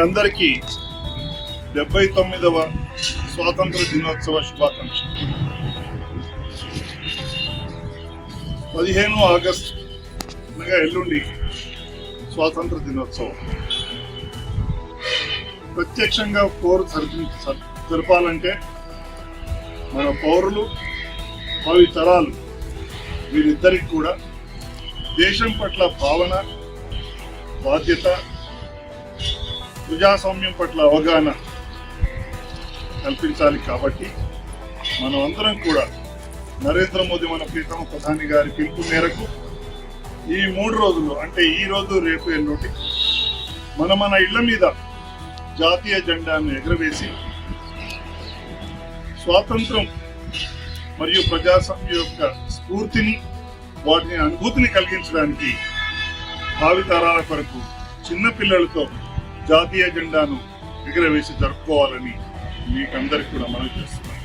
అందరికీ 79వ స్వాతంత్ర దినోత్సవ శుభాకాంక్షలు. 15 ఆగస్టు అనగా ఎల్లుండి స్వాతంత్ర దినోత్సవం. ప్రత్యక్షంగా పోరు జరపాలంటే మన పౌరులు భావి తరాలు వీరిద్దరికి కూడా దేశం పట్ల భావన, బాధ్యత, ప్రజాస్వామ్యం పట్ల అవగాహన కల్పించాలి. కాబట్టి మనం అందరం కూడా నరేంద్ర మోదీ మన ప్రీతమ ప్రధాని గారి పిలుపు మేరకు ఈ 3 రోజులు అంటే ఈ రోజు, రేపు, ఎల్లుండి మన ఇళ్ల మీద జాతీయ జెండాను ఎగురవేసి స్వాతంత్రం మరియు ప్రజాస్వామ్యం యొక్క స్ఫూర్తిని, వాటిని అనుభూతిని కలిగించడానికి భావితరాల కొరకు చిన్న పిల్లలతో జాతీయ జెండాను ఎగురవేసి జరుపుకోవాలని మీకందరికి కూడా మనవి చేస్తున్నాను.